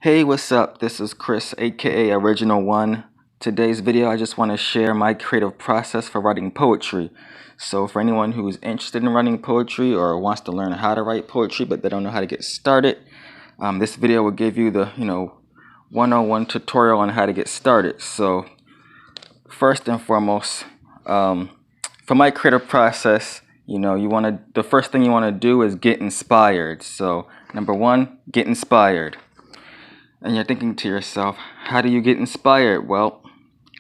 Hey, what's up? This is Chris, aka Original One. Today's video, I just want to share my creative process for writing poetry. So, for anyone who's interested in writing poetry or wants to learn how to write poetry but they don't know how to get started, this video will give you the 101 tutorial on how to get started. So, first and foremost, for my creative process, the first thing you want to do is get inspired. So, number one, get inspired. And you're thinking to yourself, how do you get inspired? Well,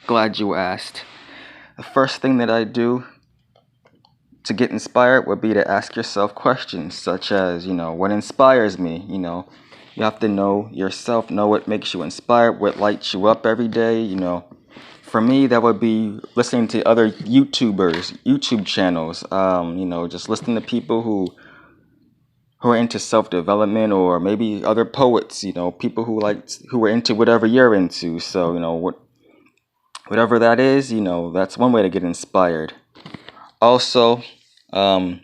glad you asked. The first thing that I do to get inspired would be to ask yourself questions such as, what inspires me? You have to know yourself, know what makes you inspired, what lights you up every day. For me, that would be listening to other YouTubers, YouTube channels, just listening to people who are into self-development, or maybe other poets, people who are into whatever you're into. So, whatever that is, that's one way to get inspired. Also, um,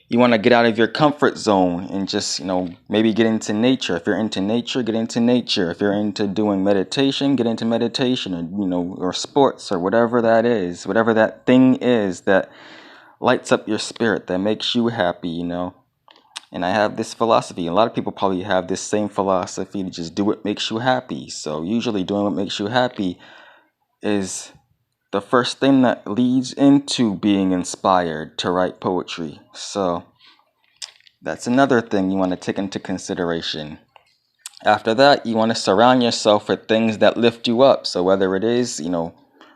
you want to get out of your comfort zone and just, maybe get into nature. If you're into nature, get into nature. If you're into doing meditation, get into meditation, or sports, or whatever that is, whatever that thing is that lights up your spirit, that makes you happy. And I have this philosophy. A lot of people probably have this same philosophy, to just do what makes you happy. So usually doing what makes you happy is the first thing that leads into being inspired to write poetry. So that's another thing you want to take into consideration. After that, you want to surround yourself with things that lift you up. So whether it is,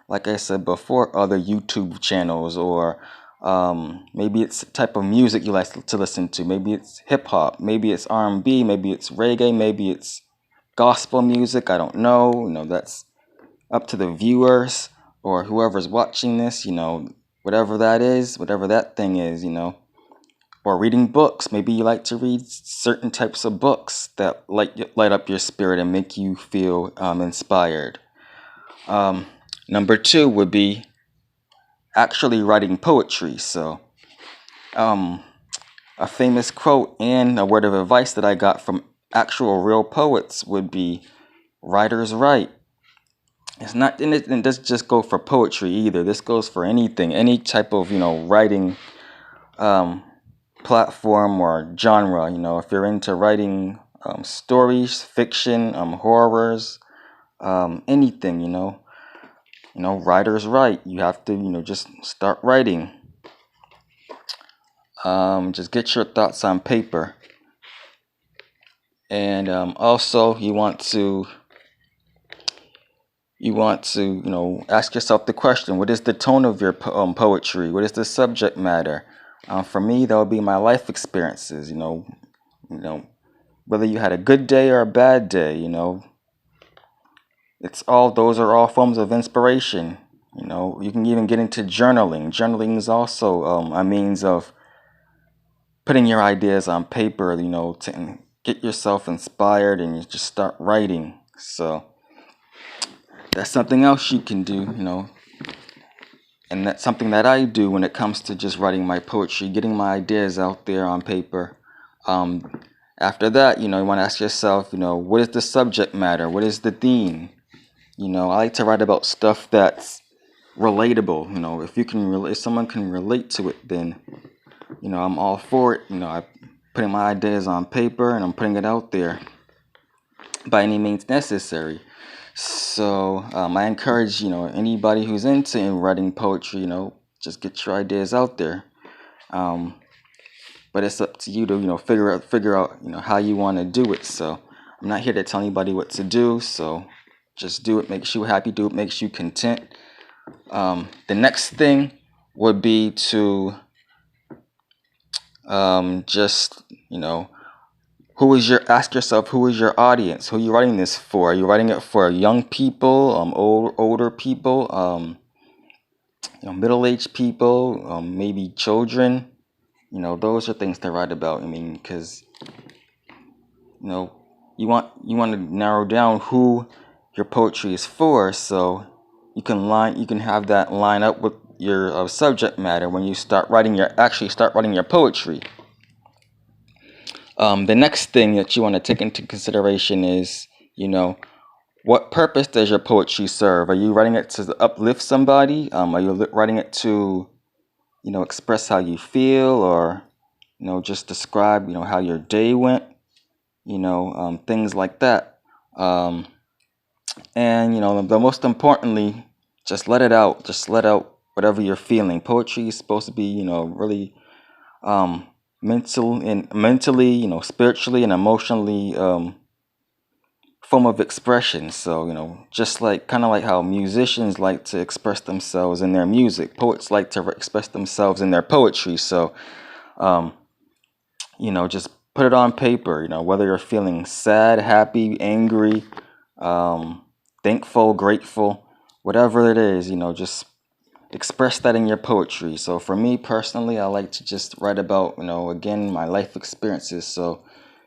like I said before, other YouTube channels, or maybe it's a type of music you like to listen to. Maybe it's hip hop, maybe it's R&B, maybe it's reggae, maybe it's gospel music. I don't know. That's up to the viewers or whoever's watching this. Whatever that is, whatever that thing is. Or reading books. Maybe you like to read certain types of books that light up your spirit and make you feel inspired. Number two would be actually writing poetry. So, a famous quote and a word of advice that I got from actual real poets would be, writers write. It's not, and it doesn't just go for poetry either. This goes for anything, any type of, writing platform or genre. If you're into writing stories, fiction, horrors, anything, writers write. You have to, just start writing. Just get your thoughts on paper. And also you want to ask yourself the question, what is the tone of your poetry? What is the subject matter? For me, that would be my life experiences. Whether you had a good day or a bad day, those are all forms of inspiration. You can even get into journaling. Journaling is also a means of putting your ideas on paper, to get yourself inspired, and you just start writing. So that's something else you can do, and that's something that I do when it comes to just writing my poetry, getting my ideas out there on paper. After that, you want to ask yourself, what is the subject matter? What is the theme? I like to write about stuff that's relatable. If someone can relate to it, then I'm all for it. I'm putting my ideas on paper and I'm putting it out there by any means necessary. So I encourage anybody who's into writing poetry, just get your ideas out there. But it's up to you to figure out how you want to do it. So I'm not here to tell anybody what to do. So just do it makes you happy. Do it makes you content. The next thing would be to just ask yourself, who is your audience? Who are you writing this for? Are you writing it for young people, older people, middle-aged people, maybe children? Those are things to write about. Because you want to narrow down who your poetry is for, so you can have that line up with your subject matter when you start writing your poetry. The next thing that you want to take into consideration is You know, what purpose does your poetry serve? Are you writing it to uplift somebody? Are you writing it to, express how you feel, or, just describe, how your day went, things like that. Um, and, the most importantly, just let it out. Just let out whatever you're feeling. Poetry is supposed to be, really um, mentally, spiritually and emotionally form of expression. So, just like kind of like how musicians like to express themselves in their music, poets like to express themselves in their poetry. So, um, just put it on paper, whether you're feeling sad, happy, angry, thankful, grateful, whatever it is, just express that in your poetry. So for me personally, I like to just write about, again, my life experiences. So,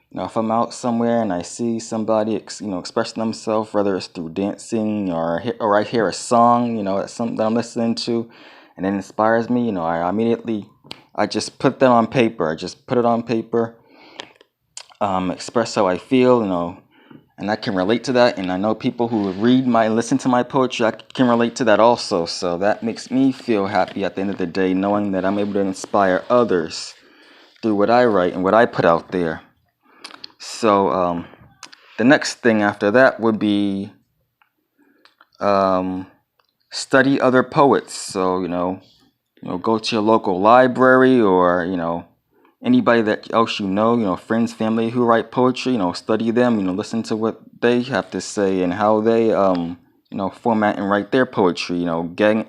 if I'm out somewhere and I see somebody, expressing themselves, whether it's through dancing or I hear a song, that's something that I'm listening to, and it inspires me, I just put that on paper. I just put it on paper, express how I feel, and I can relate to that. And I know people who listen to my poetry, I can relate to that also. So that makes me feel happy at the end of the day, knowing that I'm able to inspire others through what I write and what I put out there. So the next thing after that would be study other poets. So go to your local library, or anybody that else friends, family who write poetry. Study them. Listen to what they have to say and how they format and write their poetry. Gain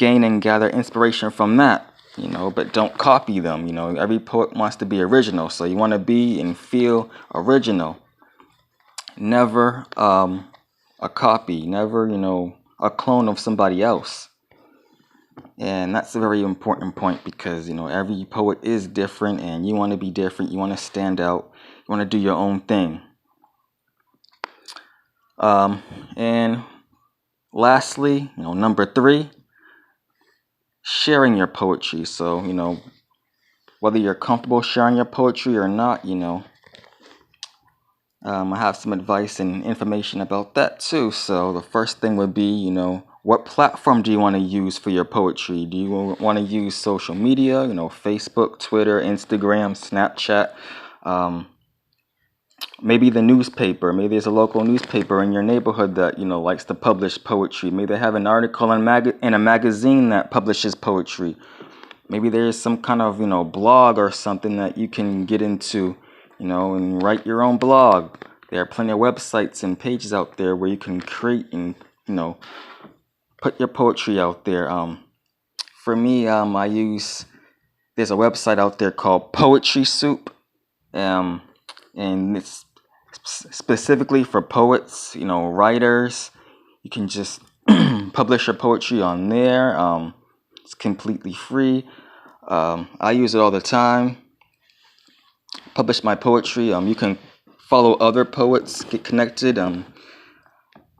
and gather inspiration from that. But don't copy them. Every poet wants to be original, so you want to be and feel original. Never a copy, never, a clone of somebody else. And that's a very important point, because, every poet is different, and you want to be different. You want to stand out. You want to do your own thing. And lastly, number 3, sharing your poetry. So, whether you're comfortable sharing your poetry or not, I have some advice and information about that too. So the first thing would be, what platform do you want to use for your poetry? Do you want to use social media, Facebook, Twitter, Instagram, Snapchat, maybe the newspaper? Maybe there's a local newspaper in your neighborhood that, likes to publish poetry. Maybe they have an article in a magazine that publishes poetry. Maybe there's some kind of, blog or something that you can get into, and write your own blog. There are plenty of websites and pages out there where you can create and, put your poetry out there. For me, there's a website out there called Poetry Soup, and it's specifically for poets, writers. You can just publish your poetry on there. It's completely free. I use it all the time. Publish my poetry. You can follow other poets, get connected.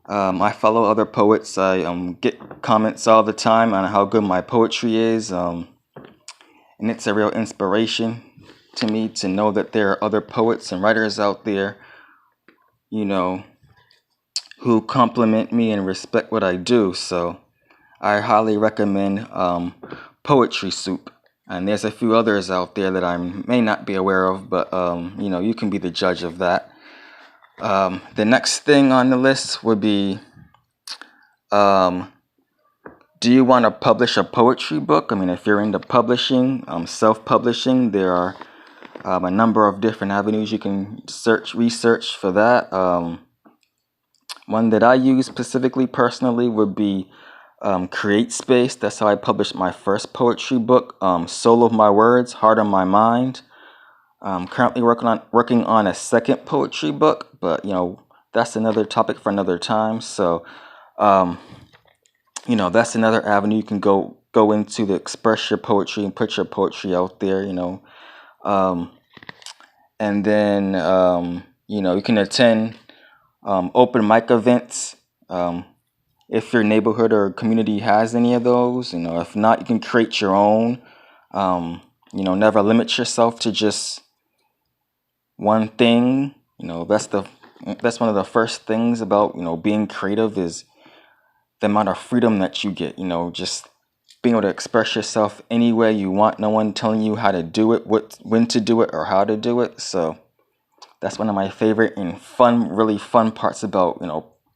I follow other poets. I get comments all the time on how good my poetry is. And it's a real inspiration to me to know that there are other poets and writers out there, who compliment me and respect what I do. So I highly recommend Poetry Soup. And there's a few others out there that I may not be aware of, but you can be the judge of that. The next thing on the list would be, do you want to publish a poetry book? I mean, if you're into publishing, self-publishing, there are a number of different avenues you can research for that. One that I use specifically personally would be CreateSpace. That's how I published my first poetry book, Soul of My Words, Heart of My Mind. I'm currently working on a second poetry book, but that's another topic for another time. So that's another avenue you can go into to express your poetry and put your poetry out there. And then you can attend open mic events. If your neighborhood or community has any of those, if not, you can create your own. Never limit yourself to just one thing. That's the That's one of the first things about, being creative is the amount of freedom that you get, just being able to express yourself any way you want, no one telling you how to do it, when to do it, or how to do it. So that's one of my favorite and really fun parts about,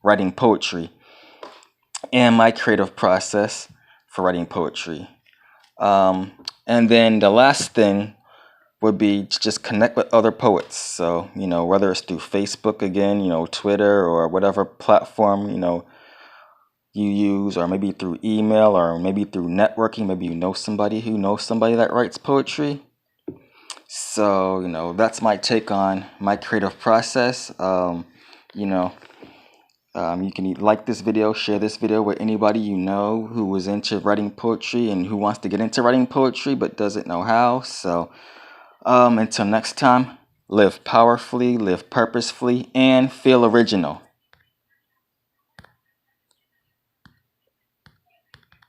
writing poetry and my creative process for writing poetry. And then the last thing would be to just connect with other poets. So, whether it's through Facebook again, Twitter, or whatever platform, you use, or maybe through email, or maybe through networking. Maybe you know somebody who knows somebody that writes poetry. So, that's my take on my creative process. You know, you can like this video, share this video with anybody you know who is into writing poetry and who wants to get into writing poetry but doesn't know how. So, until next time, live powerfully, live purposefully, and feel original.